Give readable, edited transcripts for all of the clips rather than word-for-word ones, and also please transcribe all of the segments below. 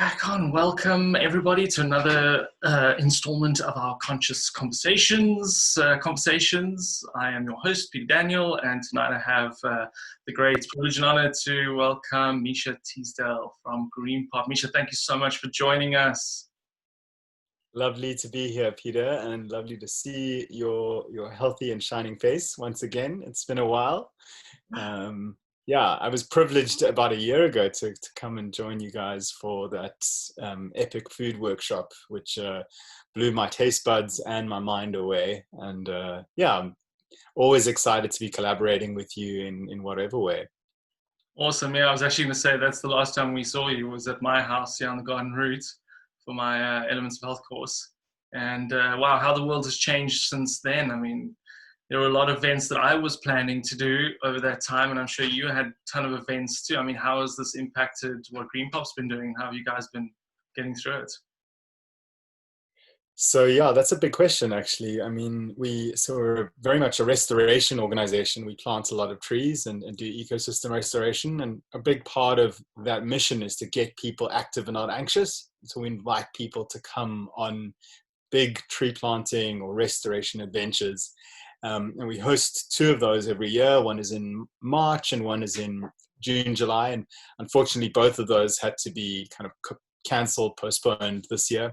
Back on. Welcome everybody to another installment of our Conscious Conversations. I am your host, Peter Daniel, and tonight I have the great privilege and honor to welcome Misha Teasdale from Greenpop. Misha, thank you so much for joining us. Lovely to be here, Peter, and lovely to see your healthy and shining face once again. It's been a while. Yeah, I was privileged about a year ago to come and join you guys for that epic food workshop, which blew my taste buds and my mind away. And yeah, I'm always excited to be collaborating with you in whatever way. Awesome. Yeah, I was actually going to say that's the last time we saw you was at my house here on the Garden Route for my Elements of Health course. And wow, how the world has changed since then. I mean, there were a lot of events that I was planning to do over that time, and I'm sure you had a ton of events too. I mean, how has this impacted what Greenpop's been doing? How have you guys been getting through it? So yeah, that's a big question, actually. I mean, we're very much a restoration organization. We plant a lot of trees and do ecosystem restoration. And a big part of that mission is to get people active and not anxious. So we invite people to come on big tree planting or restoration adventures. And we host two of those every year. One is in March and one is in June, July. And unfortunately, both of those had to be kind of cancelled, postponed this year,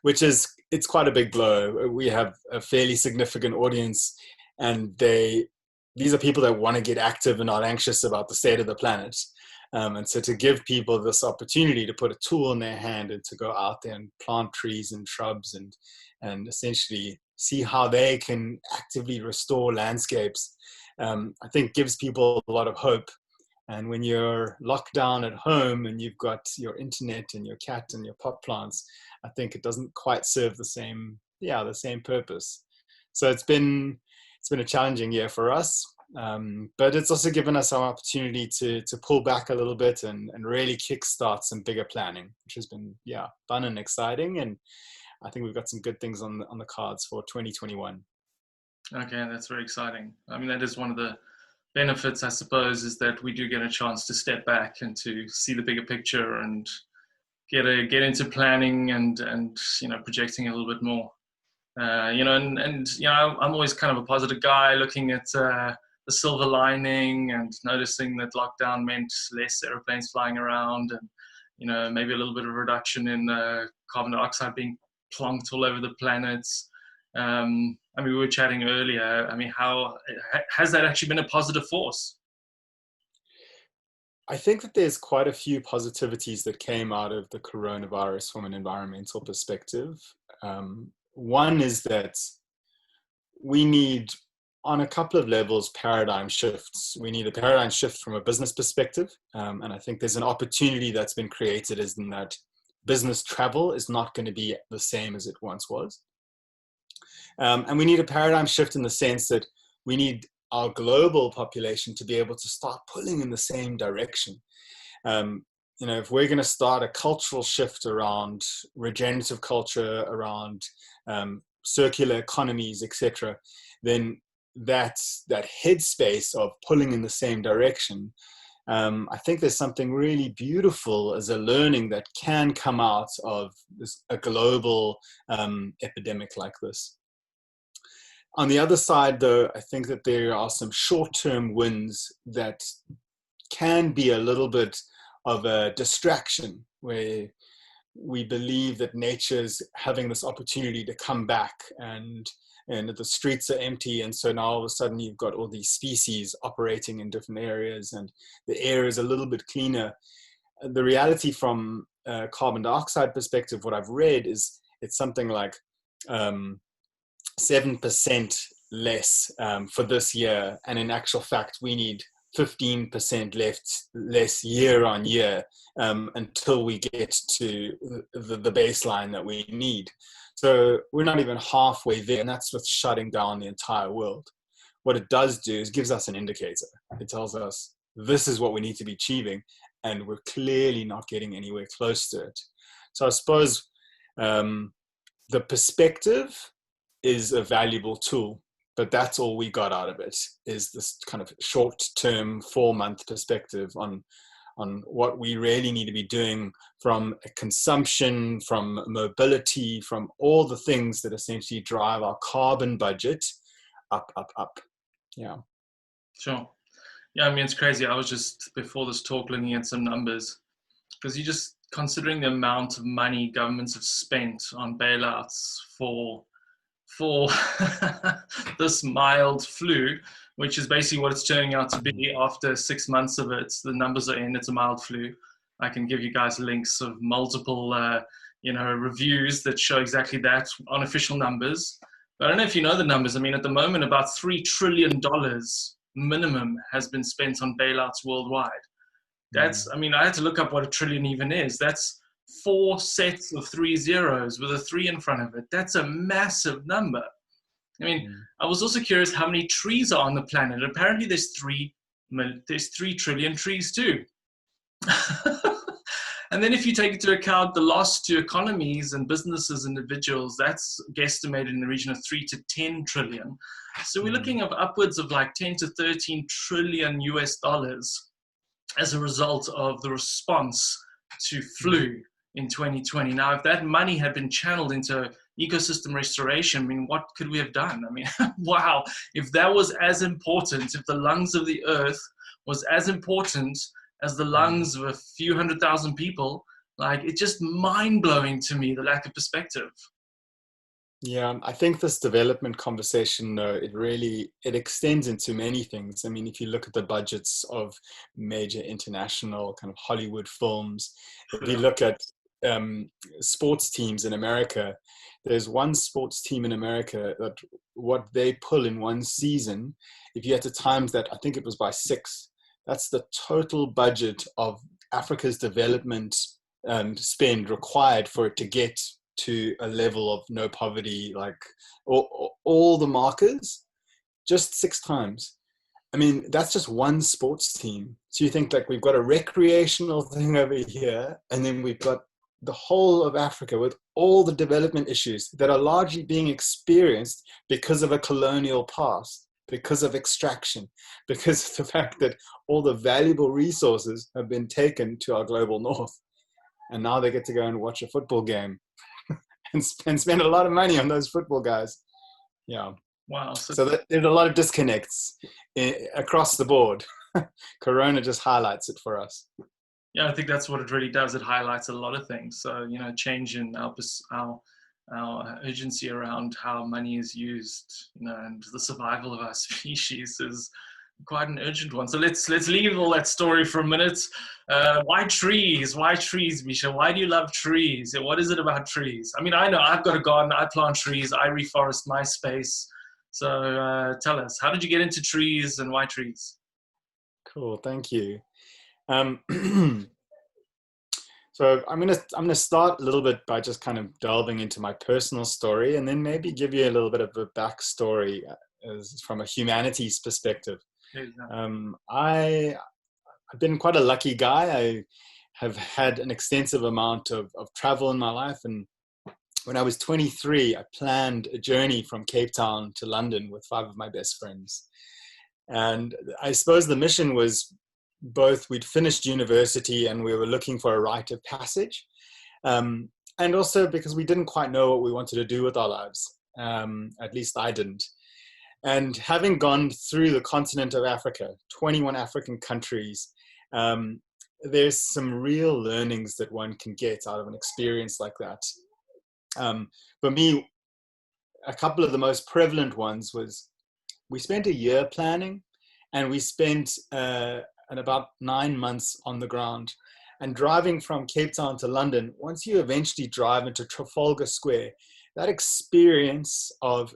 which it's quite a big blow. We have a fairly significant audience, and these are people that want to get active and not anxious about the state of the planet. And so to give people this opportunity to put a tool in their hand and to go out there and plant trees and shrubs and essentially see how they can actively restore landscapes, I think gives people a lot of hope. And when you're locked down at home and you've got your internet and your cat and your pot plants, I think it doesn't quite serve the same purpose. So it's been a challenging year for us, but it's also given us some opportunity to pull back a little bit and really kickstart some bigger planning, which has been fun and exciting. And I think we've got some good things on the cards for 2021. Okay, that's very exciting. I mean, that is one of the benefits, I suppose, is that we do get a chance to step back and to see the bigger picture and get into planning and projecting a little bit more. I'm always kind of a positive guy, looking at the silver lining and noticing that lockdown meant less airplanes flying around and maybe a little bit of reduction in carbon dioxide being plonked all over the planet. I mean, we were chatting earlier. I mean, how has that actually been a positive force? I think that there's quite a few positivities that came out of the coronavirus from an environmental perspective. One is that we need, on a couple of levels, paradigm shifts. We need a paradigm shift from a business perspective. And I think there's an opportunity that's been created, is in that business travel is not going to be the same as it once was. And we need a paradigm shift in the sense that we need our global population to be able to start pulling in the same direction. If we're going to start a cultural shift around regenerative culture, around circular economies, etc., then that headspace of pulling in the same direction, I think there's something really beautiful as a learning that can come out of a global epidemic like this. On the other side, though, I think that there are some short-term wins that can be a little bit of a distraction, where we believe that nature's having this opportunity to come back and the streets are empty, and so now all of a sudden you've got all these species operating in different areas and the air is a little bit cleaner. The reality from a carbon dioxide perspective, what I've read is it's something like 7% less for this year, and in actual fact we need 15% less year on year until we get to the baseline that we need. So we're not even halfway there, and that's what's shutting down the entire world. What it does do is gives us an indicator. It tells us this is what we need to be achieving, and we're clearly not getting anywhere close to it. So I suppose the perspective is a valuable tool, but that's all we got out of it, is this kind of short-term 4-month perspective on on what we really need to be doing from consumption, from mobility, from all the things that essentially drive our carbon budget up, up, up. Yeah. Sure. Yeah, I mean, it's crazy. I was just, before this talk, looking at some numbers, because you're just considering the amount of money governments have spent on bailouts for this mild flu, which is basically what it's turning out to be after 6 months of it. The numbers are in, it's a mild flu. I can give you guys links of multiple, reviews that show exactly that, unofficial numbers. But I don't know if you know the numbers. I mean, at the moment, about $3 trillion minimum has been spent on bailouts worldwide. That's, I mean, I had to look up what a trillion even is. That's 4 sets of 3 zeros with a 3 in front of it. That's a massive number. I mean, I was also curious how many trees are on the planet. Apparently there's 3 trillion trees too. And then if you take into account the loss to economies and businesses, individuals, that's guesstimated in the region of 3 to 10 trillion. So we're looking at upwards of like 10 to 13 trillion US dollars as a result of the response to flu in 2020. Now, if that money had been channeled into ecosystem restoration, I mean, what could we have done? I mean, wow, if that was as important, if the lungs of the earth was as important as the lungs of a few 100,000 people, like, it's just mind-blowing to me, the lack of perspective. Yeah, I think this development conversation, it extends into many things. I mean, if you look at the budgets of major international kind of Hollywood films, if you look at sports teams in America, there's one sports team in America that what they pull in one season, if you had to times that, I think it was by 6, that's the total budget of Africa's development spend required for it to get to a level of no poverty, like all the markers, just 6 times. I mean, that's just one sports team. So you think like we've got a recreational thing over here, and then we've got the whole of Africa with all the development issues that are largely being experienced because of a colonial past, because of extraction, because of the fact that all the valuable resources have been taken to our global north. And now they get to go and watch a football game and spend a lot of money on those football guys. Yeah. Wow. So there's a lot of disconnects across the board. Corona just highlights it for us. Yeah, I think that's what it really does. It highlights a lot of things. So, change in our urgency around how money is used, and the survival of our species is quite an urgent one. So let's leave all that story for a minute. Why trees? Why trees, Misha? Why do you love trees? What is it about trees? I mean, I know I've got a garden. I plant trees. I reforest my space. So tell us, how did you get into trees and why trees? Cool, thank you. So I'm gonna start a little bit by just kind of delving into my personal story, and then maybe give you a little bit of a backstory from a humanities perspective. I've been quite a lucky guy. I have had an extensive amount of travel in my life, and when I was 23, I planned a journey from Cape Town to London with 5 of my best friends. And I suppose the mission was both we'd finished university and we were looking for a rite of passage, and also because we didn't quite know what we wanted to do with our lives. At least I didn't. And having gone through the continent of Africa, 21 African countries, there's some real learnings that one can get out of an experience like that. For me, a couple of the most prevalent ones was we spent a year planning, and we spent about 9 months on the ground. And driving from Cape Town to London, once you eventually drive into Trafalgar Square, that experience of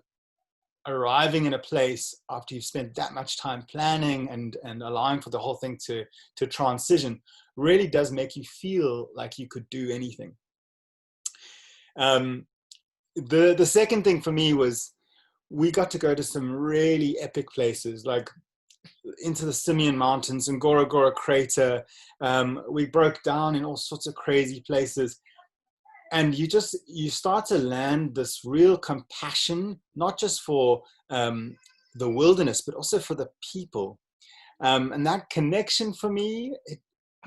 arriving in a place after you've spent that much time planning and allowing for the whole thing to transition really does make you feel like you could do anything. The second thing for me was we got to go to some really epic places, like into the Simeon Mountains and Ngorongoro Crater. We broke down in all sorts of crazy places. And you start to land this real compassion, not just for the wilderness, but also for the people. And that connection for me,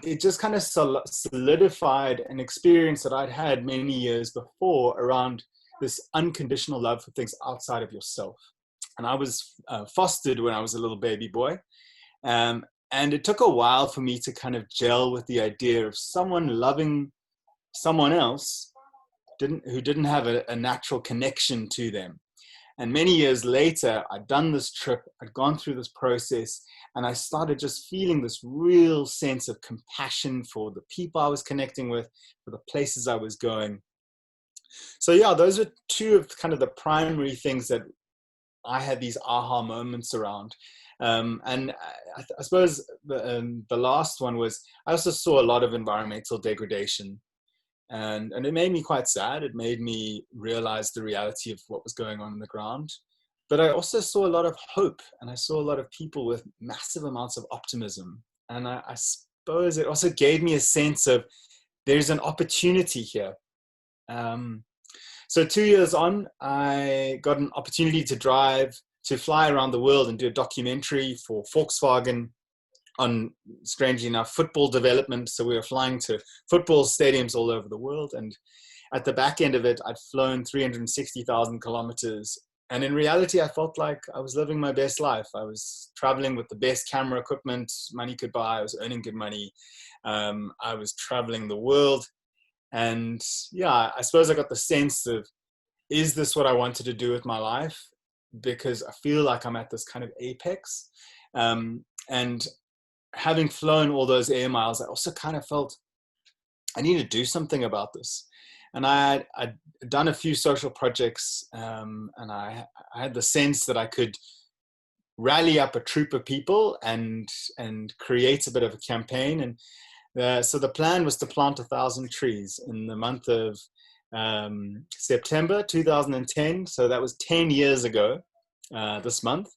it just kind of solidified an experience that I'd had many years before around this unconditional love for things outside of yourself. And I was fostered when I was a little baby boy. And it took a while for me to kind of gel with the idea of someone loving someone else who didn't have a natural connection to them. And many years later, I'd done this trip, I'd gone through this process, and I started just feeling this real sense of compassion for the people I was connecting with, for the places I was going. So yeah, those are two of kind of the primary things that I had these aha moments around. And I suppose the last one was, I also saw a lot of environmental degradation. And it made me quite sad. It made me realize the reality of what was going on the ground. But I also saw a lot of hope, and I saw a lot of people with massive amounts of optimism. And I suppose it also gave me a sense of there's an opportunity here. So 2 years on, I got an opportunity to fly around the world and do a documentary for Volkswagen on, strangely enough, football development. So we were flying to football stadiums all over the world. And at the back end of it, I'd flown 360,000 kilometers. And in reality, I felt like I was living my best life. I was traveling with the best camera equipment money could buy. I was earning good money. I was traveling the world. And yeah, I suppose I got the sense of, is this what I wanted to do with my life? Because I feel like I'm at this kind of apex. And having flown all those air miles, I also kind of felt I need to do something about this. And I'd done a few social projects, and I had the sense that I could rally up a troop of people and create a bit of a campaign. And so the plan was to plant 1,000 trees in the month of September 2010. So that was 10 years ago this month.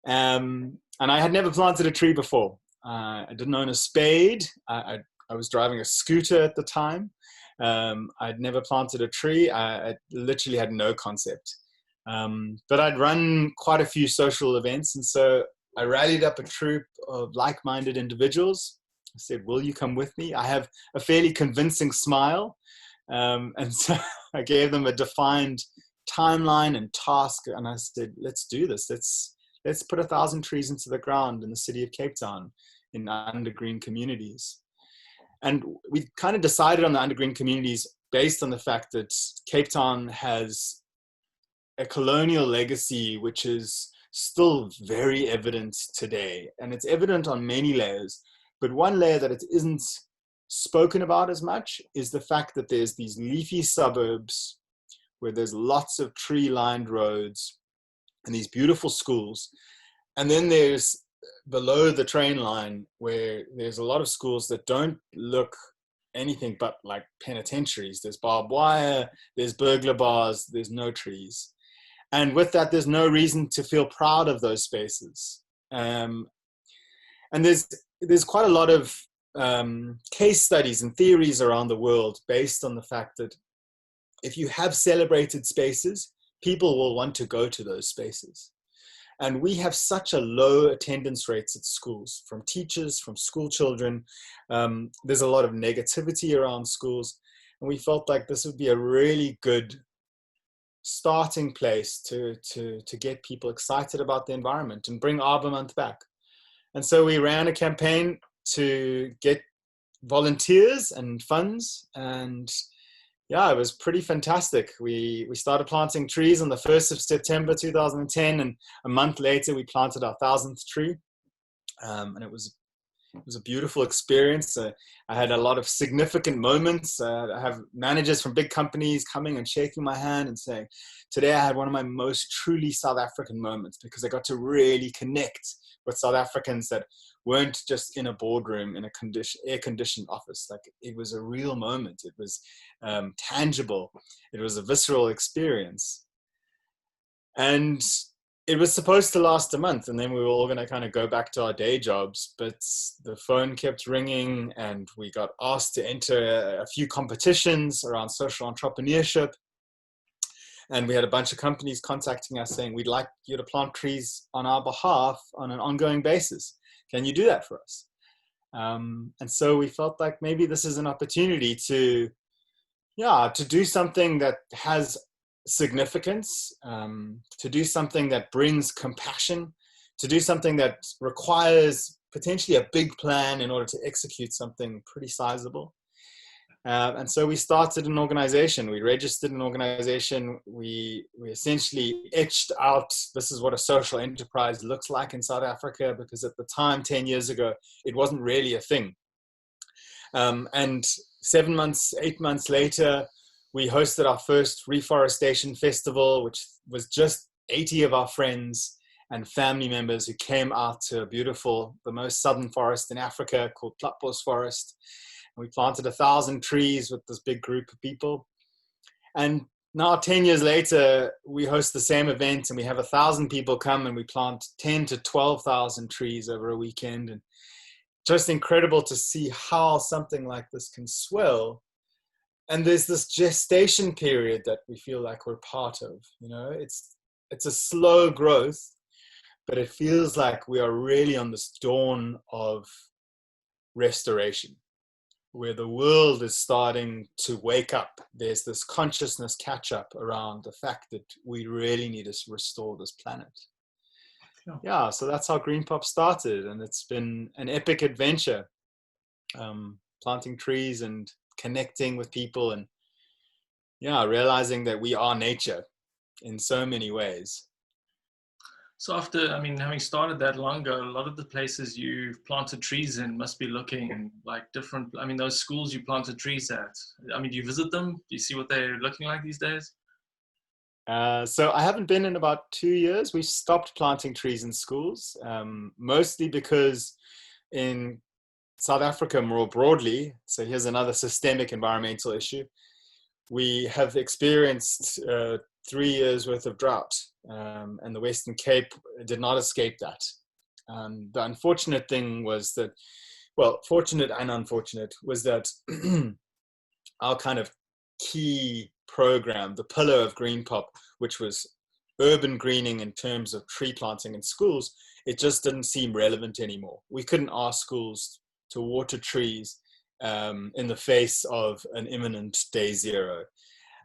And I had never planted a tree before. I didn't own a spade. I was driving a scooter at the time. I'd never planted a tree. I literally had no concept. But I'd run quite a few social events. And so I rallied up a troop of like-minded individuals. I said, will you come with me? I have a fairly convincing smile. And so I gave them a defined timeline and task. And I said, let's do this. Let's put 1,000 trees into the ground in the city of Cape Town in undergreen communities. And we kind of decided on the undergreen communities based on the fact that Cape Town has a colonial legacy, which is still very evident today. And it's evident on many layers. But one layer that it isn't spoken about as much is the fact that there's these leafy suburbs where there's lots of tree-lined roads and these beautiful schools. And then there's below the train line where there's a lot of schools that don't look anything but like penitentiaries. There's barbed wire, there's burglar bars, there's no trees. And with that, there's no reason to feel proud of those spaces. And there's quite a lot of case studies and theories around the world based on the fact that if you have celebrated spaces, people will want to go to those spaces. And we have such a low attendance rates at schools, from teachers, from school children. There's a lot of negativity around schools. And we felt like this would be a really good starting place to get people excited about the environment and bring Arbor Month back. And so we ran a campaign to get volunteers and funds, and yeah, it was pretty fantastic. We started planting trees on the 1st of September 2010, and a month later we planted our 1,000th tree, and it was a beautiful experience. I had a lot of significant moments. I have managers from big companies coming and shaking my hand and saying, today I had one of my most truly South African moments, because I got to really connect with South Africans that weren't just in a boardroom in a air-conditioned office. Like, it was a real moment. It was tangible. It was a visceral experience. And it was supposed to last a month, and then we were all going to kind of go back to our day jobs, but the phone kept ringing and we got asked to enter a few competitions around social entrepreneurship. And we had a bunch of companies contacting us saying, we'd like you to plant trees on our behalf on an ongoing basis. Can you do that for us? And so we felt like maybe this is an opportunity to do something that has significance, to do something that brings compassion, to do something that requires potentially a big plan in order to execute something pretty sizable. And so we started an organization. We registered an organization. We essentially etched out, this is what a social enterprise looks like in South Africa, because at the time, 10 years ago, it wasn't really a thing. And 7 months, 8 months later, we hosted our first reforestation festival, which was just 80 of our friends and family members who came out to a beautiful, the most southern forest in Africa called Platbos Forest. And we planted 1,000 trees with this big group of people. And now 10 years later, we host the same event and we have 1,000 people come and we plant 10 to 12,000 trees over a weekend. And just incredible to see how something like this can swell. And there's this gestation period that we feel like we're part of. You know, it's a slow growth, but it feels like we are really on this dawn of restoration, where the world is starting to wake up. There's this consciousness catch up around the fact that we really need to restore this planet. Yeah, so that's how Greenpop started, and it's been an epic adventure, planting trees and connecting with people, and realizing that we are nature in so many ways. So after, having started that long ago, a lot of the places you've planted trees in must be looking like different. Those schools you planted trees at, do you visit them? Do you see what they're looking like these days? So I haven't been in about 2 years. We stopped planting trees in schools, mostly because in South Africa more broadly, so here's another systemic environmental issue, we have experienced 3 years worth of drought, and the Western Cape did not escape that. The unfortunate thing was that, well, fortunate and unfortunate, was that our kind of key program, the pillar of Greenpop, which was urban greening in terms of tree planting in schools, it just didn't seem relevant anymore. We couldn't ask schools to water trees in the face of an imminent day zero.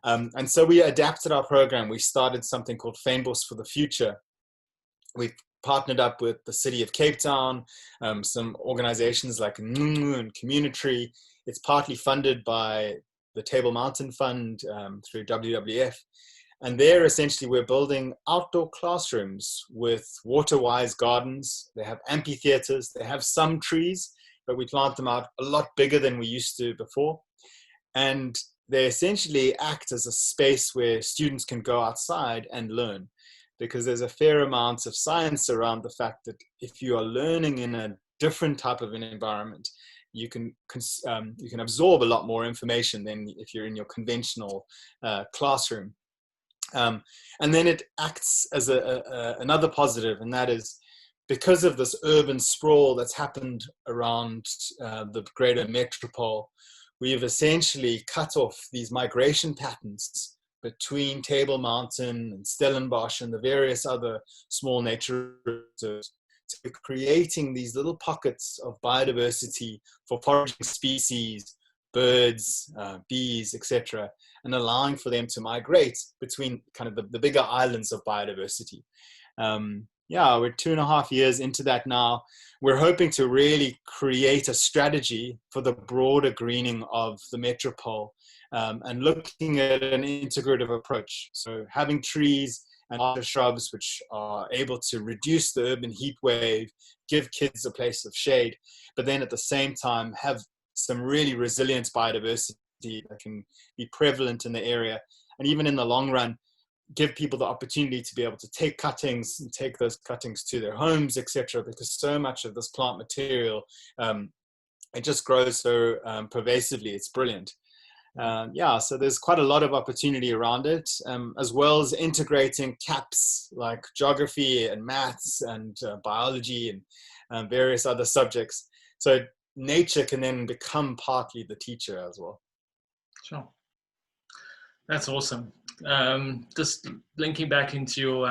And so we adapted our program. We started something called Fynbos for the Future. We've partnered up with the city of Cape Town, some organizations like Nunu and Community. It's partly funded by the Table Mountain Fund through WWF. And there, essentially, we're building outdoor classrooms with water-wise gardens. They have amphitheaters. They have some trees, but we plant them out a lot bigger than we used to before. And they essentially act as a space where students can go outside and learn, because there's a fair amount of science around the fact that if you are learning in a different type of an environment, you can absorb a lot more information than if you're in your conventional classroom. And then it acts as another positive, and that is because of this urban sprawl that's happened around the greater metropole, we have essentially cut off these migration patterns between Table Mountain and Stellenbosch and the various other small nature reserves, to creating these little pockets of biodiversity for foraging species, birds, bees, etc., and allowing for them to migrate between kind of the bigger islands of biodiversity. We're 2.5 years into that now. We're hoping to really create a strategy for the broader greening of the metropole, and looking at an integrative approach. So having trees and other shrubs which are able to reduce the urban heat wave, give kids a place of shade, but then at the same time have some really resilient biodiversity that can be prevalent in the area. And even in the long run, give people the opportunity to be able to take cuttings and take those cuttings to their homes, etc., because so much of this plant material, it just grows so pervasively. It's brilliant. So there's quite a lot of opportunity around it, as well as integrating CAPs like geography and maths and biology and various other subjects. So nature can then become partly the teacher as well. Sure. That's awesome. Just linking back into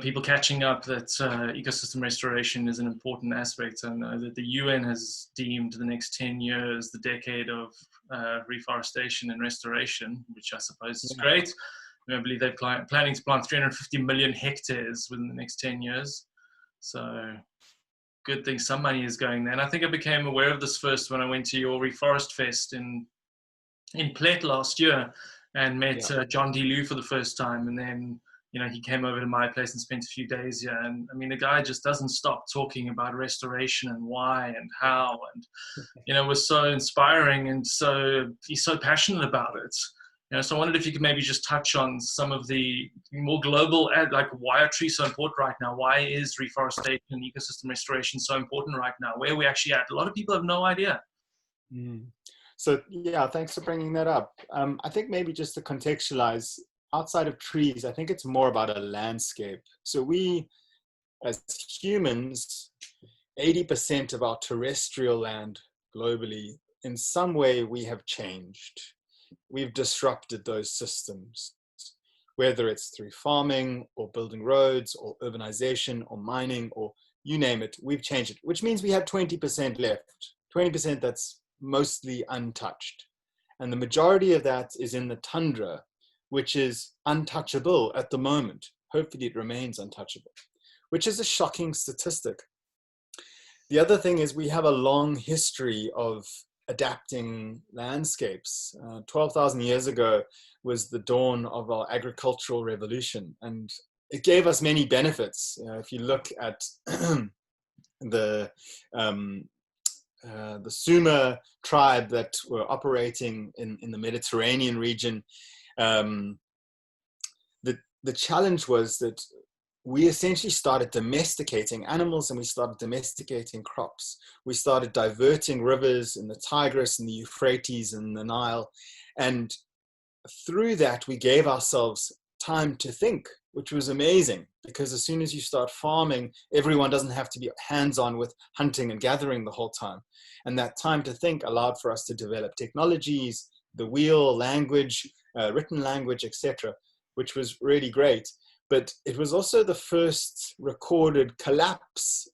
people catching up that ecosystem restoration is an important aspect, and that the UN has deemed the next 10 years the decade of reforestation and restoration, which I suppose is great. I believe they're planning to plant 350 million hectares within the next 10 years. So good thing some money is going there. And I think I became aware of this first when I went to your Reforest Fest in Plet last year and met John D. Liu for the first time. And then, he came over to my place and spent a few days here. And I mean, the guy just doesn't stop talking about restoration and why and how. And, it was so inspiring, and he's so passionate about it. So I wondered if you could maybe just touch on some of the more global, like, why are trees so important right now? Why is reforestation and ecosystem restoration so important right now? Where are we actually at? A lot of people have no idea. So yeah, thanks for bringing that up. I think maybe just to contextualize, outside of trees, I think it's more about a landscape. So we, as humans, 80% of our terrestrial land globally, in some way we have changed. We've disrupted those systems, whether it's through farming or building roads or urbanization or mining or you name it, we've changed it, which means we have 20% left, 20% that's mostly untouched. And the majority of that is in the tundra, which is untouchable at the moment. Hopefully it remains untouchable, which is a shocking statistic. The other thing is we have a long history of adapting landscapes. 12,000 years ago was the dawn of our agricultural revolution, and it gave us many benefits. If you look at the Sumer tribe that were operating in the Mediterranean region, the challenge was that we essentially started domesticating animals and we started domesticating crops. We started diverting rivers in the Tigris and the Euphrates and the Nile. And through that, we gave ourselves time to think, which was amazing, because as soon as you start farming, everyone doesn't have to be hands-on with hunting and gathering the whole time. And that time to think allowed for us to develop technologies, the wheel, language, written language, etc., which was really great. But it was also the first recorded collapse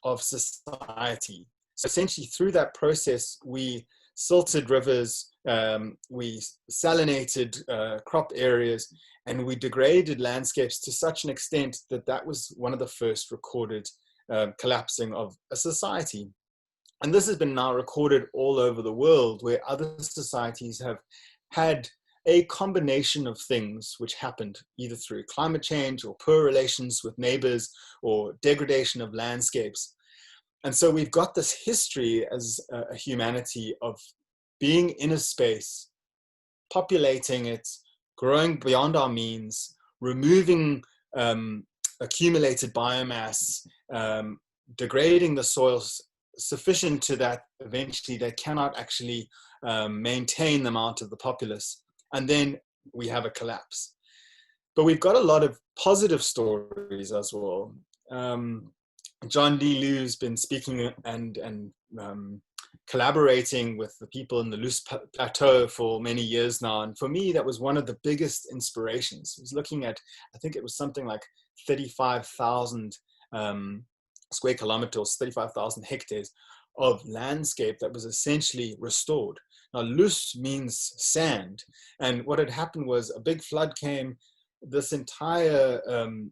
of society. So essentially through that process, we silted rivers, we salinated crop areas, and we degraded landscapes to such an extent that that was one of the first recorded collapsing of a society. And this has been now recorded all over the world, where other societies have had a combination of things which happened either through climate change or poor relations with neighbors or degradation of landscapes. And so we've got this history as a humanity of being in a space, populating it, growing beyond our means, removing accumulated biomass, degrading the soils sufficient to that eventually they cannot actually maintain the amount of the populace. And then we have a collapse. But we've got a lot of positive stories as well. John D. Liu's been speaking and collaborating with the people in the Loess Plateau for many years now. And for me, that was one of the biggest inspirations. I was looking at, I think it was something like 35,000 square kilometers, 35,000 hectares of landscape that was essentially restored. Now, Loess means sand. And what had happened was a big flood came. This entire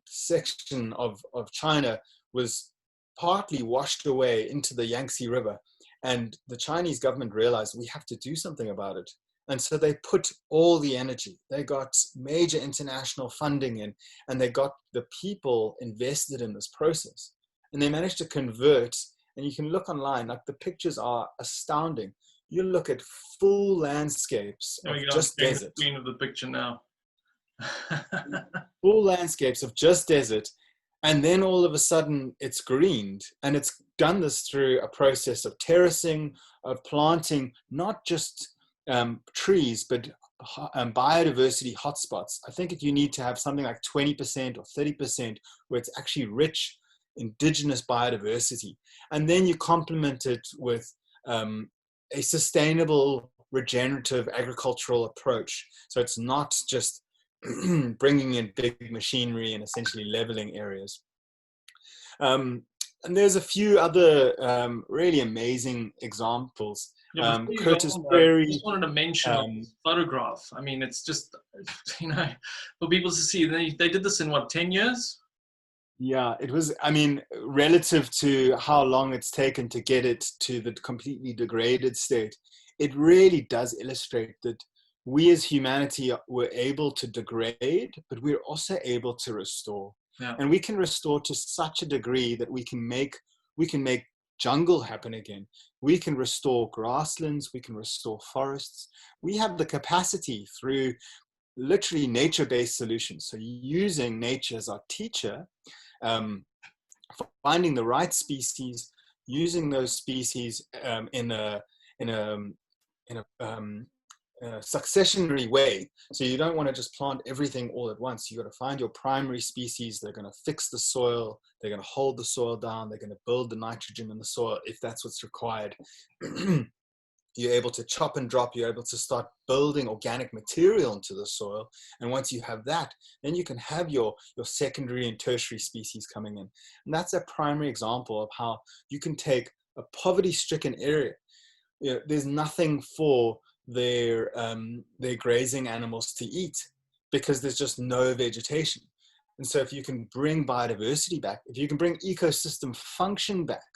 section of China was partly washed away into the Yangtze River. And the Chinese government realized we have to do something about it. And so they put all the energy. They got major international funding in, and they got the people invested in this process. And they managed to convert, and you can look online, like the pictures are astounding. You look at full landscapes of just desert. The screen of the picture now. Full landscapes of just desert. And then all of a sudden it's greened, and it's done this through a process of terracing, of planting, not just trees, but biodiversity hotspots. I think you need to have something like 20% or 30% where it's actually rich indigenous biodiversity. And then you complement it with a sustainable regenerative agricultural approach. So it's not just bringing in big machinery and essentially leveling areas. And there's a few other really amazing examples. Yeah, before you go Curtis on, I Prairie. just wanted to mention this photograph. I mean, it's just, for people to see. They did this in what, 10 years? Yeah, it was, I mean, relative to how long it's taken to get it to the completely degraded state, it really does illustrate that we as humanity were able to degrade, but we're also able to restore. Yeah. And we can restore to such a degree that we can make jungle happen again. We can restore grasslands, we can restore forests. We have the capacity through literally nature-based solutions. So using nature as our teacher, finding the right species, using those species in a successionary way. So you don't want to just plant everything all at once. You've got to find your primary species. They're going to fix the soil. They're going to hold the soil down. They're going to build the nitrogen in the soil if that's what's required. You're able to chop and drop. You're able to start building organic material into the soil. And once you have that, then you can have your secondary and tertiary species coming in. And that's a primary example of how you can take a poverty-stricken area. You know, there's nothing for their grazing animals to eat because there's just no vegetation. And so if you can bring biodiversity back, if you can bring ecosystem function back,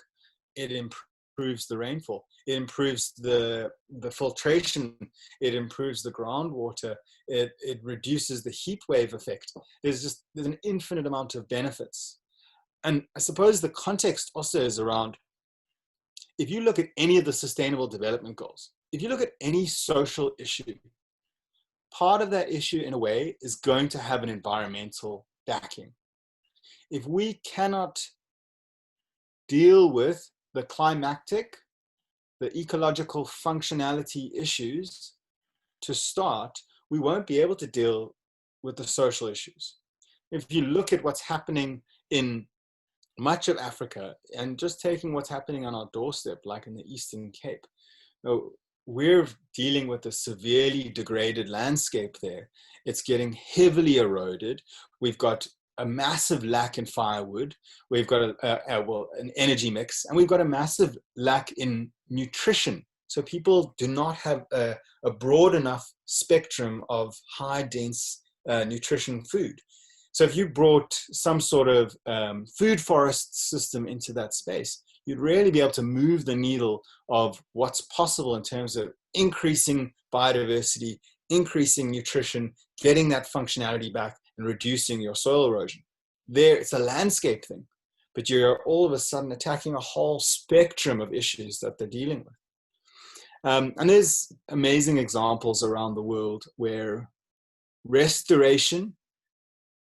it improves the rainfall, it improves the filtration, it improves the groundwater, it reduces the heat wave effect. There's an infinite amount of benefits. And I suppose the context also is around, if you look at any of the sustainable development goals, if you look at any social issue, part of that issue in a way is going to have an environmental backing. If we cannot deal with the climatic, the ecological functionality issues to start, we won't be able to deal with the social issues. If you look at what's happening in much of Africa, and just taking what's happening on our doorstep, like in the Eastern Cape, we're dealing with a severely degraded landscape there. It's getting heavily eroded. We've got a massive lack in firewood. We've got an energy mix, and we've got a massive lack in nutrition. So people do not have a broad enough spectrum of high dense nutrition food. So if you brought some sort of food forest system into that space, you'd really be able to move the needle of what's possible in terms of increasing biodiversity, increasing nutrition, getting that functionality back, and reducing your soil erosion. There, it's a landscape thing, but you're all of a sudden attacking a whole spectrum of issues that they're dealing with. And there's amazing examples around the world where restoration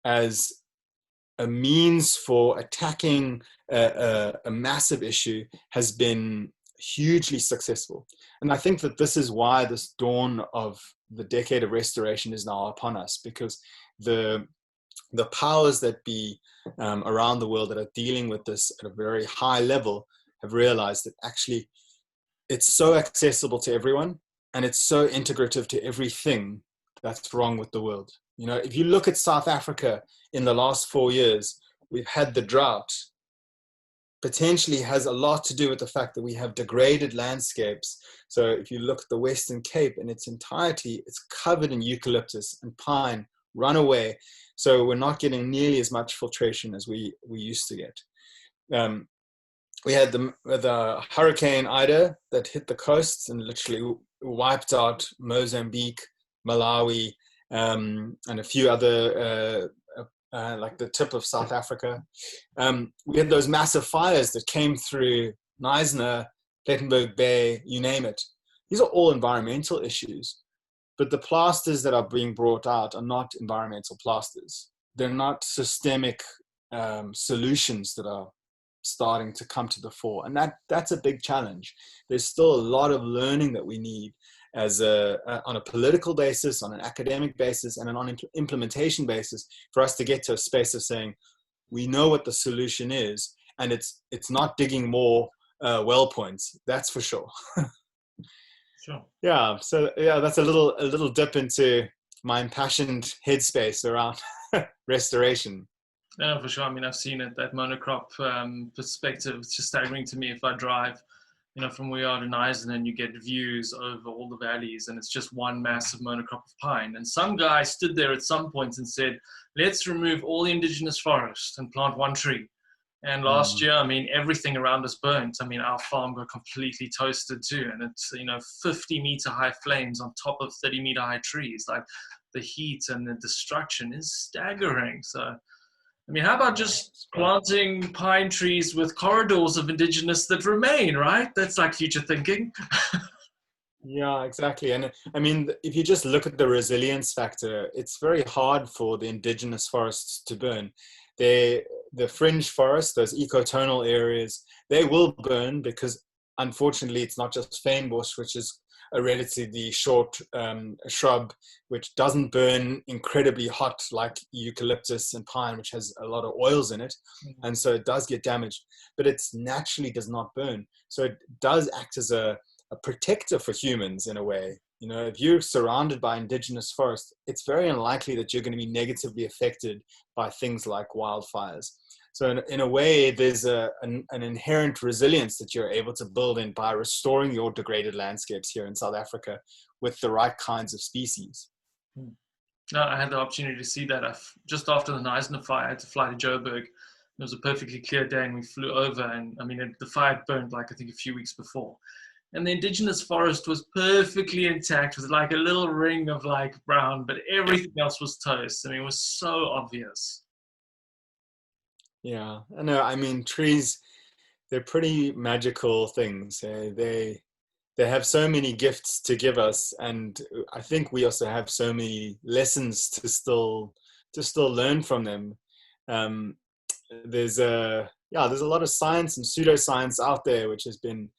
as a means for attacking a massive issue has been hugely successful. And I think that this is why this dawn of the decade of restoration is now upon us, because the powers that be around the world that are dealing with this at a very high level have realized that actually it's so accessible to everyone, and it's so integrative to everything that's wrong with the world. You know, if you look at South Africa in the last 4 years, we've had the drought. Potentially has a lot to do with the fact that we have degraded landscapes. So if you look at the Western Cape in its entirety, it's covered in eucalyptus and pine, run away. So we're not getting nearly as much filtration as we used to get. We had the Hurricane Ida that hit the coasts and literally wiped out Mozambique, Malawi, and a few other, like the tip of South Africa. We had those massive fires that came through Knysna, Plettenberg Bay, you name it. These are all environmental issues, but the plasters that are being brought out are not environmental plasters. They're not systemic solutions that are starting to come to the fore. And that's a big challenge. There's still a lot of learning that we need as on a political basis, on an academic basis, and on an implementation basis for us to get to a space of saying, we know what the solution is, and it's not digging more well points, that's for sure. Sure. Yeah, so yeah, that's a little dip into my impassioned headspace around restoration. Yeah, for sure. I mean, I've seen it, that monocrop perspective. It's just staggering to me if I drive, from where we are in Iceland, and you get views over all the valleys, and it's just one massive monocrop of pine. And some guy stood there at some point and said, let's remove all the indigenous forest and plant one tree. And last year, I mean, everything around us burnt. I mean, our farm got completely toasted too. And it's, 50-meter high flames on top of 30-meter high trees. Like, the heat and the destruction is staggering. So, I mean, how about just planting pine trees with corridors of indigenous that remain, right? That's like future thinking. Yeah, exactly. And I mean, if you just look at the resilience factor, it's very hard for the indigenous forests to burn. The fringe forests, those ecotonal areas, they will burn because unfortunately it's not just fynbos, which is a relatively short shrub, which doesn't burn incredibly hot like eucalyptus and pine, which has a lot of oils in it. And so it does get damaged, but it naturally does not burn. So it does act as a protector for humans in a way. If you're surrounded by indigenous forest, it's very unlikely that you're going to be negatively affected by things like wildfires. So in a way, there's an inherent resilience that you're able to build in by restoring your degraded landscapes here in South Africa with the right kinds of species. No, I had the opportunity to see that. Just after the Knysna fire, I had to fly to Joburg. It was a perfectly clear day, and we flew over. And I mean, the fire burned like, I think, a few weeks before. And the indigenous forest was perfectly intact with like a little ring of like brown, but everything else was toast. I mean, it was so obvious. Yeah, I know. I mean, trees, they're pretty magical things. They have so many gifts to give us, and I think we also have so many lessons to still learn from them. There's a lot of science and pseudoscience out there, which has been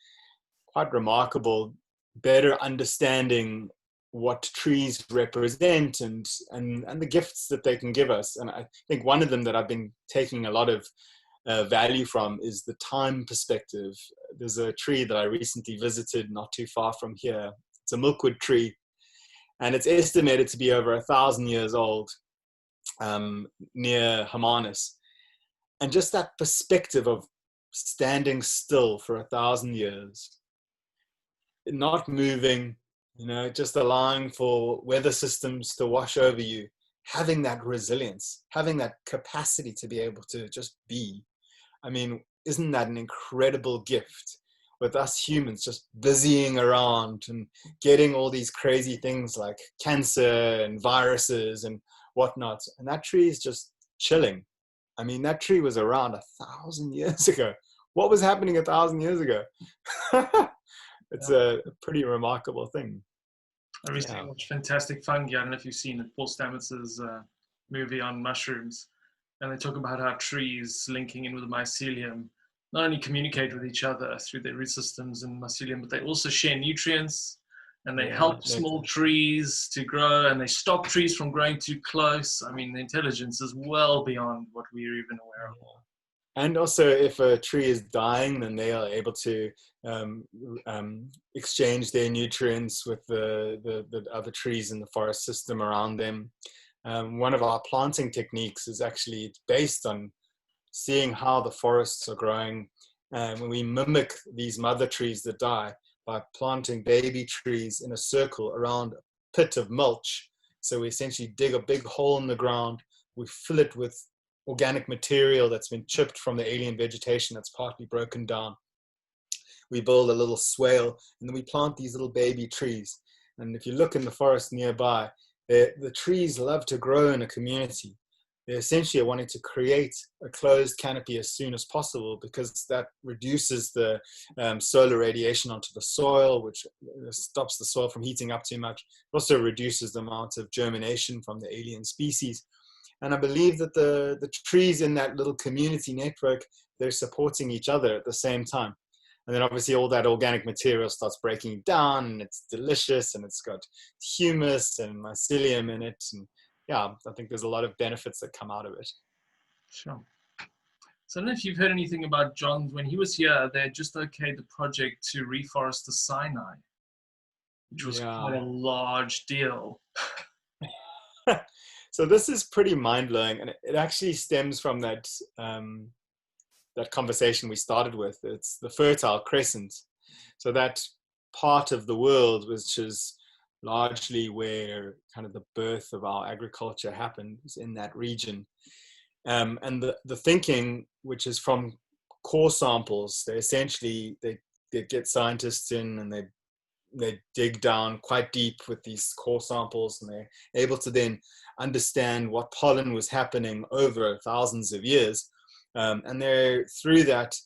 quite remarkable. Better understanding what trees represent and the gifts that they can give us. And I think one of them that I've been taking a lot of value from is the time perspective. There's a tree that I recently visited not too far from here. It's a milkwood tree, and it's estimated to be over 1,000 years old, near Hermanus. And just that perspective of standing still for 1,000 years, not moving, just allowing for weather systems to wash over you, having that resilience, having that capacity to be able to just be. I mean, isn't that an incredible gift, with us humans just busying around and getting all these crazy things like cancer and viruses and whatnot. And that tree is just chilling. I mean, that tree was around 1,000 years ago. What was happening 1,000 years ago? It's a pretty remarkable thing. I recently watched Fantastic Fungi. I don't know if you've seen it, Paul Stamets's movie on mushrooms. And they talk about how trees linking in with the mycelium not only communicate with each other through their root systems and mycelium, but they also share nutrients, and they help small trees to grow, and they stop trees from growing too close. I mean, the intelligence is well beyond what we're even aware of. And also, if a tree is dying, then they are able to exchange their nutrients with the other trees in the forest system around them. One of our planting techniques is actually based on seeing how the forests are growing. When we mimic these mother trees that die by planting baby trees in a circle around a pit of mulch. So we essentially dig a big hole in the ground, we fill it with organic material that's been chipped from the alien vegetation that's partly broken down. We build a little swale, and then we plant these little baby trees. And if you look in the forest nearby, the trees love to grow in a community. They essentially are wanting to create a closed canopy as soon as possible, because that reduces the solar radiation onto the soil, which stops the soil from heating up too much. It also reduces the amount of germination from the alien species. And I believe that the trees in that little community network, they're supporting each other at the same time. And then obviously all that organic material starts breaking down, and it's delicious, and it's got humus and mycelium in it. And yeah, I think there's a lot of benefits that come out of it. Sure. So I don't know if you've heard anything about John. When he was here, they just okayed the project to reforest the Sinai, which was quite a large deal. So this is pretty mind-blowing, and it actually stems from that that conversation we started with. It's the Fertile Crescent. So that part of the world, which is largely where kind of the birth of our agriculture happened, is in that region. And the thinking, which is from core samples, they get scientists in, and they dig down quite deep with these core samples, and they're able to then understand what pollen was happening over thousands of years. And they're through that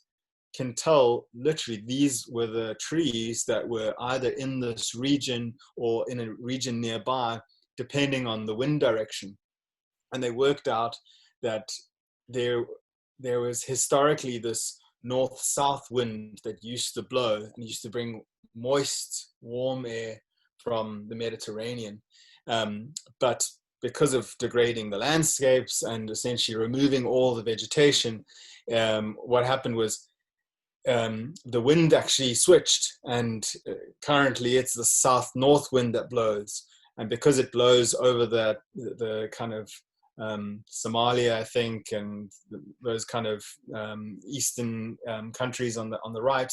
can tell literally these were the trees that were either in this region or in a region nearby, depending on the wind direction. And they worked out that there was historically this north-south wind that used to blow and used to bring moist, warm air from the Mediterranean. But because of degrading the landscapes and essentially removing all the vegetation, what happened was the wind actually switched, and currently it's the south-north wind that blows. And because it blows over the kind of Somalia, I think, and those kind of eastern countries on the right,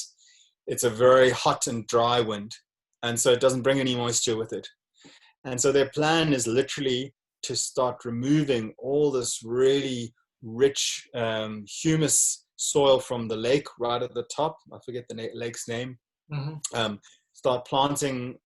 it's a very hot and dry wind, and so it doesn't bring any moisture with it. And so their plan is literally to start removing all this really rich humus soil from the lake right at the top. I forget the lake's name. Mm-hmm. Start planting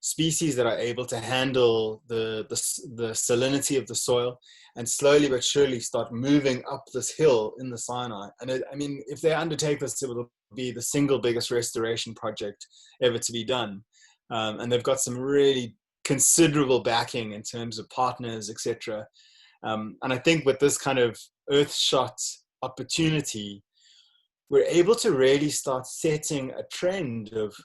species that are able to handle the salinity of the soil, and slowly but surely start moving up this hill in the Sinai. And I mean, if they undertake this, it will be the single biggest restoration project ever to be done. And they've got some really considerable backing in terms of partners, etc. And I think with this kind of earth-shot opportunity, we're able to really start setting a trend of,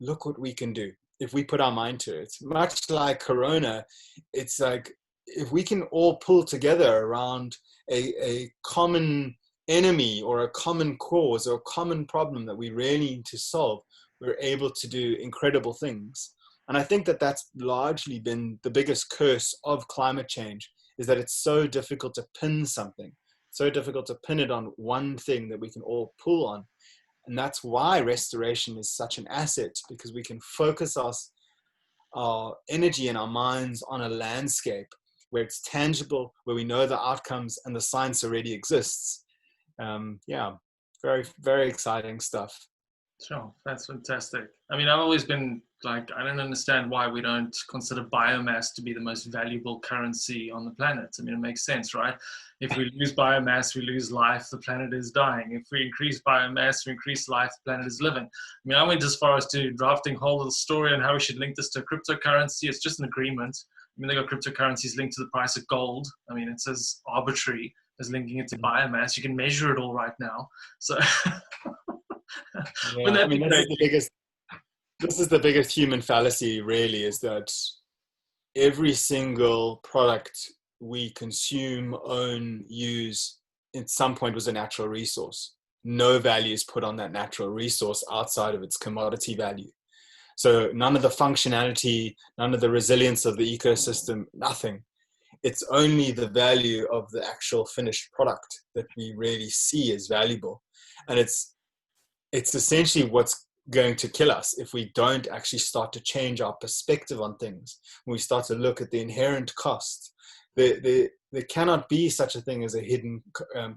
look what we can do if we put our mind to it. Much like Corona, it's like, if we can all pull together around a common enemy or a common cause or a common problem that we really need to solve, we're able to do incredible things. And I think that that's largely been the biggest curse of climate change, is that it's so difficult to pin something, so difficult to pin it on one thing that we can all pull on. And that's why restoration is such an asset, because we can focus our energy and our minds on a landscape where it's tangible, where we know the outcomes and the science already exists. Yeah, very, very exciting stuff. Sure, that's fantastic. I mean, I've always been like, I don't understand why we don't consider biomass to be the most valuable currency on the planet. I mean, it makes sense, right? If we lose biomass, we lose life, the planet is dying. If we increase biomass, we increase life, the planet is living. I mean, I went as far as to drafting a whole little story on how we should link this to cryptocurrency. It's just an agreement. I mean, they got cryptocurrencies linked to the price of gold. I mean, it's as arbitrary as linking it to biomass. You can measure it all right now. So... Yeah, I mean, this is the biggest human fallacy, really, is that every single product we consume, own, use, at some point was a natural resource. No value is put on that natural resource outside of its commodity value. So none of the functionality, none of the resilience of the ecosystem, nothing. It's only the value of the actual finished product that we really see as valuable. And it's essentially what's going to kill us if we don't actually start to change our perspective on things. When we start to look at the inherent cost, there cannot be such a thing as a hidden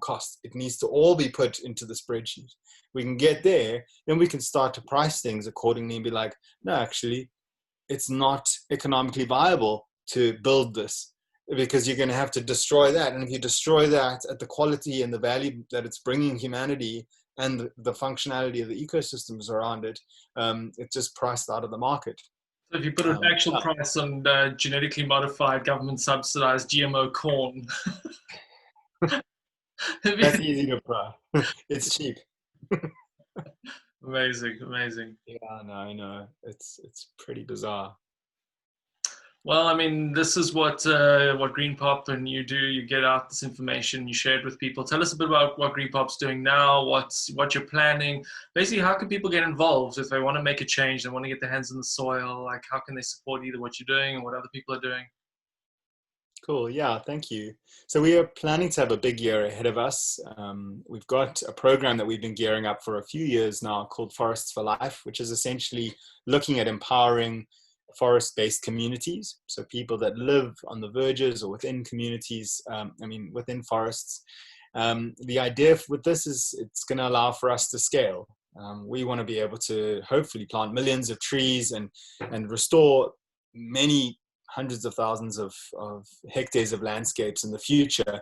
cost. It needs to all be put into the spreadsheet. We can get there, then we can start to price things accordingly and be like, no, actually, it's not economically viable to build this, because you're going to have to destroy that. And if you destroy that at the quality and the value that it's bringing humanity and the functionality of the ecosystems around it, it's just priced out of the market. So if you put an actual price on genetically modified, government subsidized GMO corn. That's easy to buy. It's cheap. Amazing, amazing. Yeah, no, I know. It's pretty bizarre. Well, I mean, this is what Greenpop and you do. You get out this information, you share it with people. Tell us a bit about what Greenpop's doing now, what you're planning. Basically, how can people get involved if they want to make a change, they want to get their hands in the soil? Like, how can they support either what you're doing or what other people are doing? Cool. Yeah, thank you. So we are planning to have a big year ahead of us. We've got a program that we've been gearing up for a few years now called Forests for Life, which is essentially looking at empowering forest-based communities. So people that live on the verges or within communities, within forests. The idea with this is it's going to allow for us to scale. We want to be able to hopefully plant millions of trees and restore many hundreds of thousands of hectares of landscapes in the future.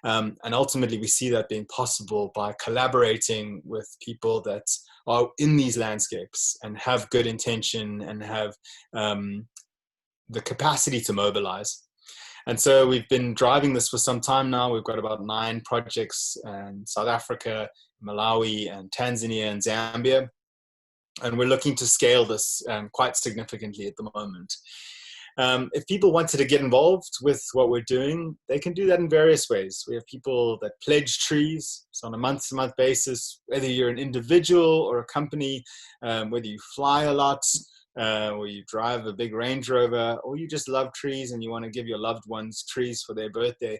And ultimately, we see that being possible by collaborating with people that are in these landscapes and have good intention and have the capacity to mobilize. And so we've been driving this for some time now. We've got about 9 projects in South Africa, Malawi, and Tanzania and Zambia. And we're looking to scale this quite significantly at the moment. If people wanted to get involved with what we're doing, they can do that in various ways. We have people that pledge trees. So on a month-to-month basis, whether you're an individual or a company, whether you fly a lot, or you drive a big Range Rover, or you just love trees and you want to give your loved ones trees for their birthday,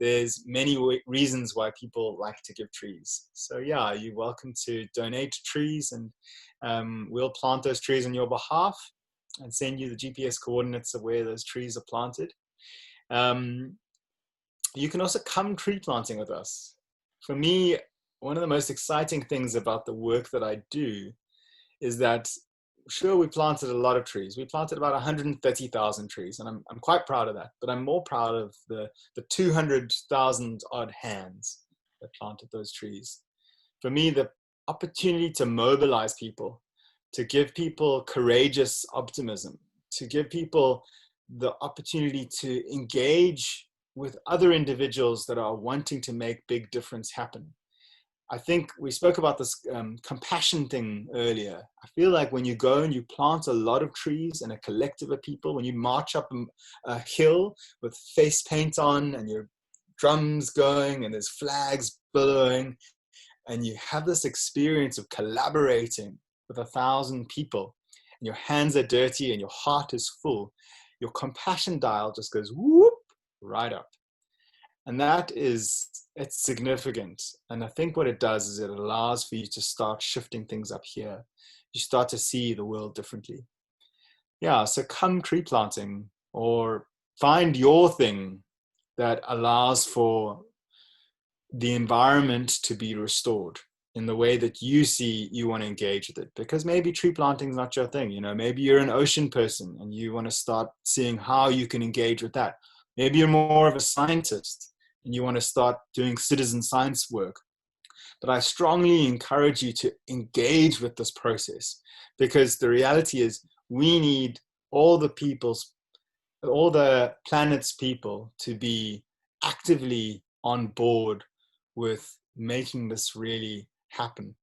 there's many reasons why people like to give trees. So yeah, you're welcome to donate trees, and we'll plant those trees on your behalf and send you the GPS coordinates of where those trees are planted. You can also come tree planting with us. For me, one of the most exciting things about the work that I do is that, sure, we planted a lot of trees. We planted about 130,000 trees, and I'm quite proud of that. But I'm more proud of the 200,000 odd hands that planted those trees. For me, the opportunity to mobilize people, to give people courageous optimism, to give people the opportunity to engage with other individuals that are wanting to make big difference happen. I think we spoke about this compassion thing earlier. I feel like when you go and you plant a lot of trees in a collective of people, when you march up a hill with face paint on and your drums going and there's flags billowing, and you have this experience of collaborating with 1,000 people, and your hands are dirty and your heart is full, your compassion dial just goes whoop right up. And it's significant. And I think what it does is it allows for you to start shifting things up here. You start to see the world differently. Yeah, so come tree planting, or find your thing that allows for the environment to be restored in the way that you see you want to engage with it. Because maybe tree planting is not your thing. You know, maybe you're an ocean person and you want to start seeing how you can engage with that. Maybe you're more of a scientist and you want to start doing citizen science work. But I strongly encourage you to engage with this process, because the reality is we need all the planet's people to be actively on board with making this really happen.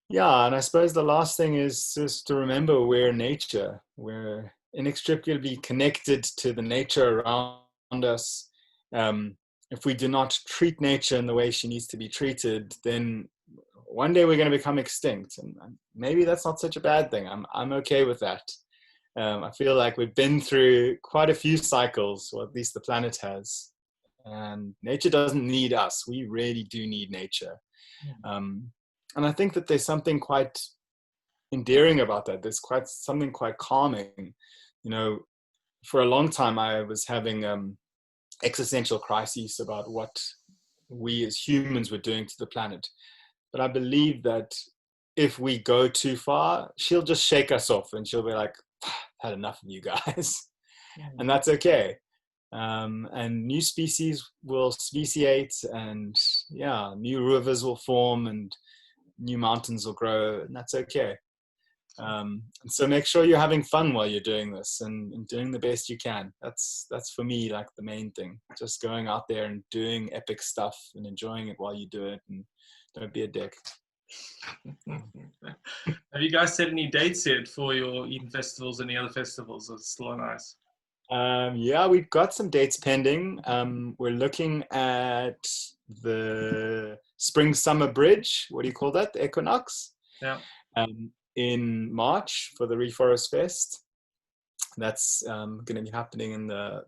Yeah, and I suppose the last thing is just to remember we're nature. We're inextricably connected to the nature around us. If we do not treat nature in the way she needs to be treated, then one day we're going to become extinct. And maybe that's not such a bad thing. I'm okay with that. I feel like we've been through quite a few cycles, or at least the planet has. And nature doesn't need us. We really do need nature. And I think that there's something quite endearing about that. There's something quite calming. You know, for a long time, I was having existential crises about what we as humans were doing to the planet. But I believe that if we go too far, she'll just shake us off and she'll be like, I've had enough of you guys. And that's okay. And new species will speciate, and yeah, new rivers will form and new mountains will grow, and that's okay. And so make sure you're having fun while you're doing this and doing the best you can. That's for me like the main thing. Just going out there and doing epic stuff and enjoying it while you do it, and don't be a dick. Have you guys set any dates yet for your Eden festivals and the other festivals? It's still on ice. Yeah, we've got some dates pending. We're looking at the spring summer bridge. What do you call that? The equinox. Yeah. In March for the Reforest Fest. That's going to be happening in the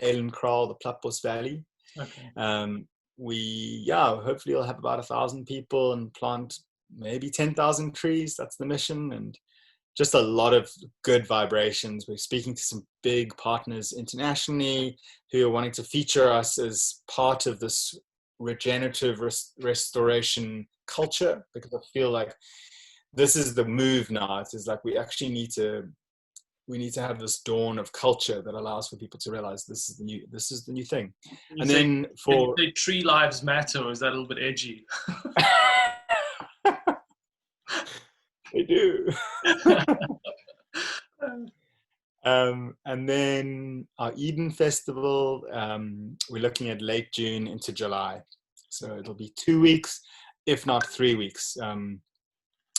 Ehrenkral, the Plattbos Valley. Okay. Hopefully we'll have about 1,000 people and plant maybe 10,000 trees. That's the mission, and just a lot of good vibrations. We're speaking to some big partners internationally who are wanting to feature us as part of this regenerative restoration culture, because I feel like this is the move now. It's like we actually need to have this dawn of culture that allows for people to realize this is the new thing. And then for tree lives matter, or is that a little bit edgy? They do. And then our Eden Festival, we're looking at late June into July. So it'll be 2 weeks, if not 3 weeks.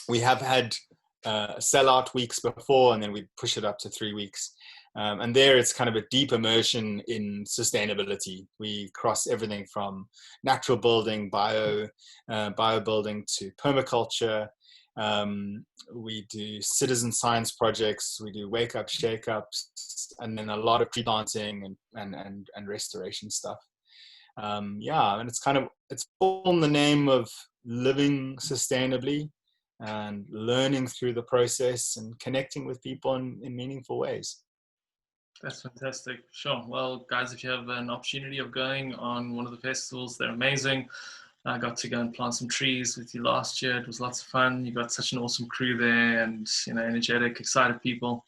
We have had sellout weeks before, and then we push it up to 3 weeks. And there it's kind of a deep immersion in sustainability. We cross everything from natural building, bio building, to permaculture. We do citizen science projects, we do wake up shake ups, and then a lot of tree planting and restoration stuff. And it's all in the name of living sustainably and learning through the process and connecting with people in meaningful ways. That's fantastic. Sure. Well, guys, if you have an opportunity of going on one of the festivals, they're amazing. I got to go and plant some trees with you last year. It was lots of fun. You got such an awesome crew there, and energetic, excited people.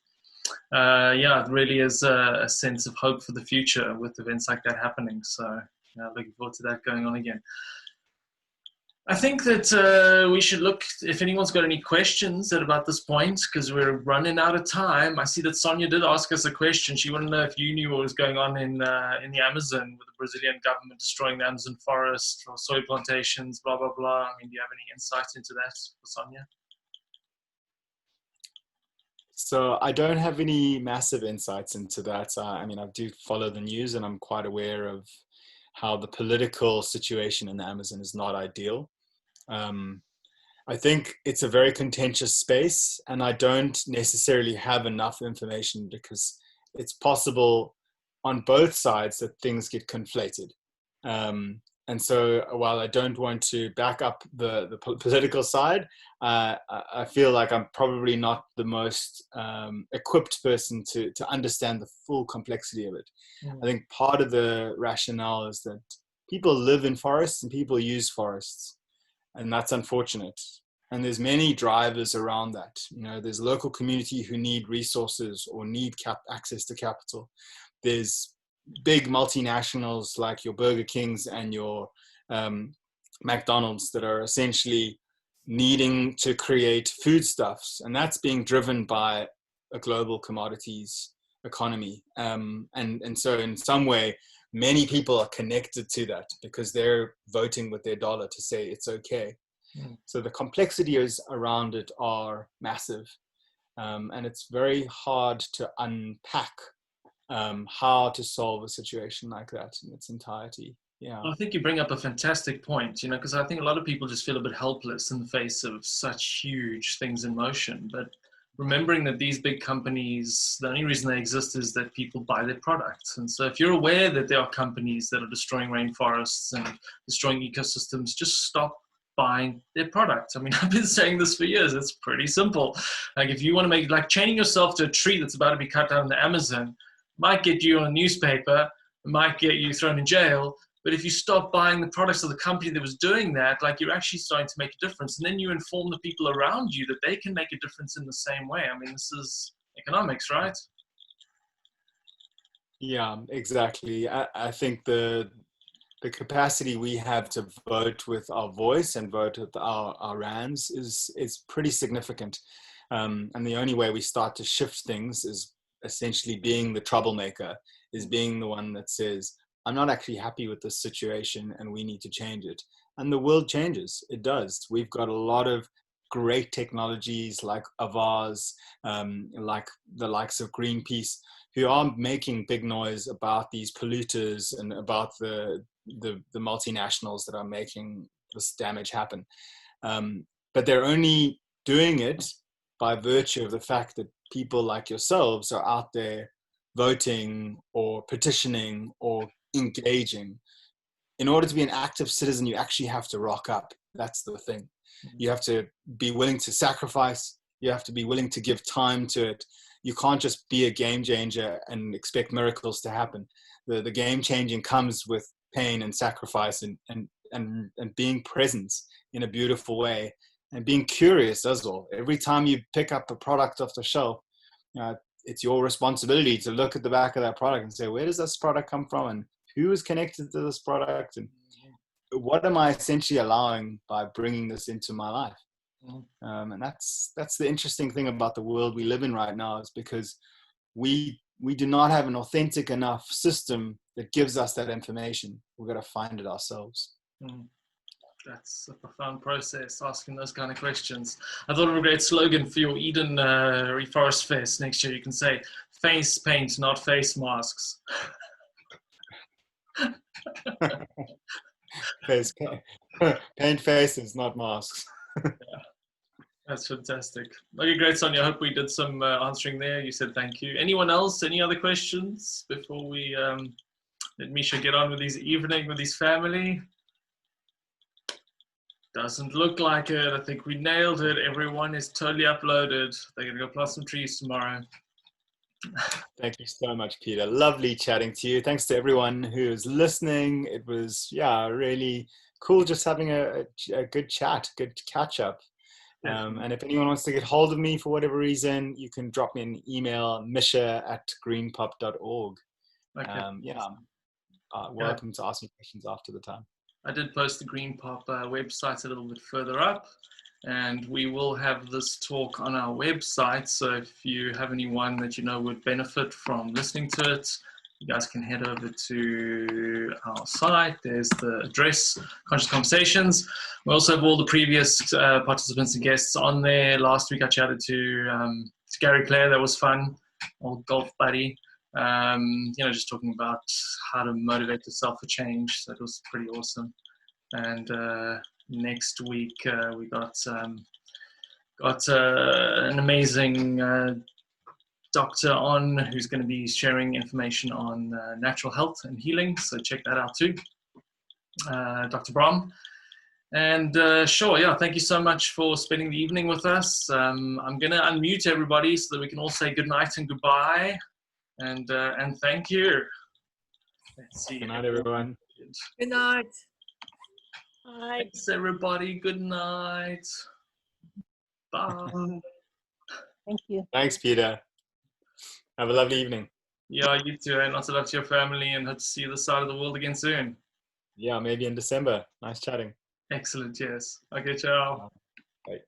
It really is a sense of hope for the future with events like that happening. So, looking forward to that going on again. I think that we should look, if anyone's got any questions at about this point, because we're running out of time. I see that Sonia did ask us a question. She wanted to know if you knew what was going on in the Amazon with the Brazilian government destroying the Amazon forest or soy plantations, blah, blah, blah. I mean, do you have any insight into that, Sonia? So I don't have any massive insights into that. I do follow the news, and I'm quite aware of how the political situation in the Amazon is not ideal. I think it's a very contentious space, and I don't necessarily have enough information, because it's possible on both sides that things get conflated. And so while I don't want to back up the political side, I feel like I'm probably not the most equipped person to understand the full complexity of it. Mm. I think part of the rationale is that people live in forests and people use forests, and that's unfortunate. And there's many drivers around that. There's local community who need resources or need access to capital. There's big multinationals like your Burger Kings and your McDonald's that are essentially needing to create foodstuffs, and that's being driven by a global commodities economy. And so in some way, many people are connected to that because they're voting with their dollar to say it's okay. Mm. So the complexities around it are massive, and it's very hard to unpack how to solve a situation like that in its entirety. Yeah, I think you bring up a fantastic point, because I think a lot of people just feel a bit helpless in the face of such huge things in motion. But remembering that these big companies, the only reason they exist is that people buy their products. And so if you're aware that there are companies that are destroying rainforests and destroying ecosystems, just stop buying their products. I mean, I've been saying this for years. It's pretty simple. Like, if you want to make, like, chaining yourself to a tree that's about to be cut down in the Amazon might get you on a newspaper, might get you thrown in jail. But if you stop buying the products of the company that was doing that, like, you're actually starting to make a difference. And then you inform the people around you that they can make a difference in the same way. I mean, this is economics, right? Yeah, exactly. I think the capacity we have to vote with our voice and vote with our rands is pretty significant. And the only way we start to shift things is essentially being the troublemaker, is being the one that says, I'm not actually happy with this situation and we need to change it. And the world changes. It does. We've got a lot of great technologies like Avaz, like the likes of Greenpeace, who are making big noise about these polluters and about the multinationals that are making this damage happen. But they're only doing it by virtue of the fact that people like yourselves are out there voting or petitioning or engaging. In order to be an active citizen, you actually have to rock up. That's the thing. You have to be willing to sacrifice. You have to be willing to give time to it. You can't just be a game changer and expect miracles to happen. The game changing comes with pain and sacrifice and being present in a beautiful way and being curious as well. Every time you pick up a product off the shelf, it's your responsibility to look at the back of that product and say, where does this product come from? And who is connected to this product? And what am I essentially allowing by bringing this into my life? And that's the interesting thing about the world we live in right now, is because we do not have an authentic enough system that gives us that information. We've got to find it ourselves. That's a profound process, asking those kind of questions. I thought of a great slogan for your Eden Reforest Fest next year. You can say, face paint, not face masks. Paint faces, not masks. Yeah, that's fantastic. Okay, great, Sonia. I hope we did some answering there. You said thank you. Anyone else? Any other questions before we let Misha get on with his evening with his family? Doesn't look like it. I think we nailed it. Everyone is totally uploaded. They're going to go plant some trees tomorrow. Thank you so much, Peter. Lovely chatting to you. Thanks to everyone who's listening. It was, really cool just having a good chat, good catch up. And if anyone wants to get hold of me for whatever reason, you can drop me an email, misha@greenpop.org. Okay. Welcome to ask me questions after the time. I did post the Greenpop website a little bit further up, and we will have this talk on our website. So if you have anyone that you know would benefit from listening to it, you guys can head over to our site. There's the address, Conscious Conversations. We also have all the previous participants and guests on there. Last week I chatted to Gary Clare. That was fun, old golf buddy. Just talking about how to motivate yourself for change. So it was pretty awesome. And next week we got an amazing doctor on who's going to be sharing information on natural health and healing. So check that out too, Dr. Brahm. And thank you so much for spending the evening with us. I'm going to unmute everybody so that we can all say good night and goodbye. And thank you. Let's see. Good night, everyone. Good night. Bye. Thanks, everybody. Good night. Bye. Thank you. Thanks, Peter. Have a lovely evening. Yeah, you too. And lots of love to your family, and hope to see you this side of the world again soon. Yeah, maybe in December. Nice chatting. Excellent. Yes. Okay, ciao. Bye.